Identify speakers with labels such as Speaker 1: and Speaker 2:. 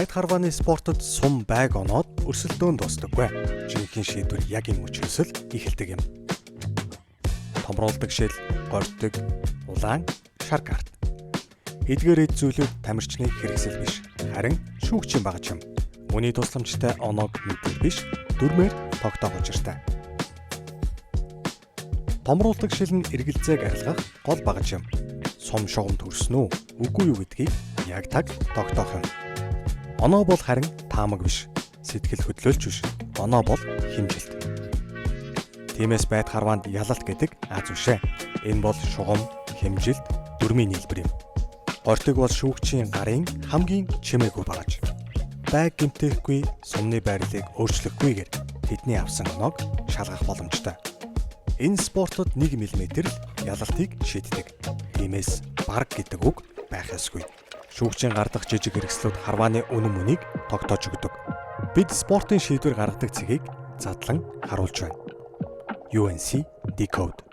Speaker 1: Байд харвааны спортод сум байг оноод өрсөлдөөн дуустдаггүй. Жинхэнэ шийдвэр яг энэ мөчөөс л эхэлдэг юм. Томруулдаг шил, горьдог, улаан, шар карт. Эдгээр эд зүйлүүд тамирчны хэрэгсэл биш, харин шүүгчийн багаж юм. Үүний тусламжтай оноог мэдээ биш, дүрмээр тогтоогож иртэй. Томруулдаг шил нь эргэлзээг арилгах гол багаж юм. Сум шугам төрсөн үү, үгүй юу гэдгийг яг таг тогтоох юм. Оноо бол харин таамаг биш, сэтгэл хөдлөлч биш. Оноо бол хэмжилт. Тиймээс байд харваанд ялалт гэдэг аз үшээ. Энэ бол шугам, хэмжилт, дүрмийн нийлбэр юм. Горьдог бол шүүгчийн гарын хамгийн чимээгүй багаж. Байг гэмтээхгүй, сумны байрлалыг өөрчлөхгүйгээр тэдний авсан оноог шалгах боломжтой. Энэ спортод 1 мм л ялалтыг шийддэг. Тиймээс баг гэдэг үг байх ёсгүй. Шүүгчийн гардах жижиг хэрэгслүүд харвааны үнэн мөнийг тогтоож өгдөг. Бид спортын шийдвэр гаргадаг цэгийг задлан харуулж байна. UNC Decode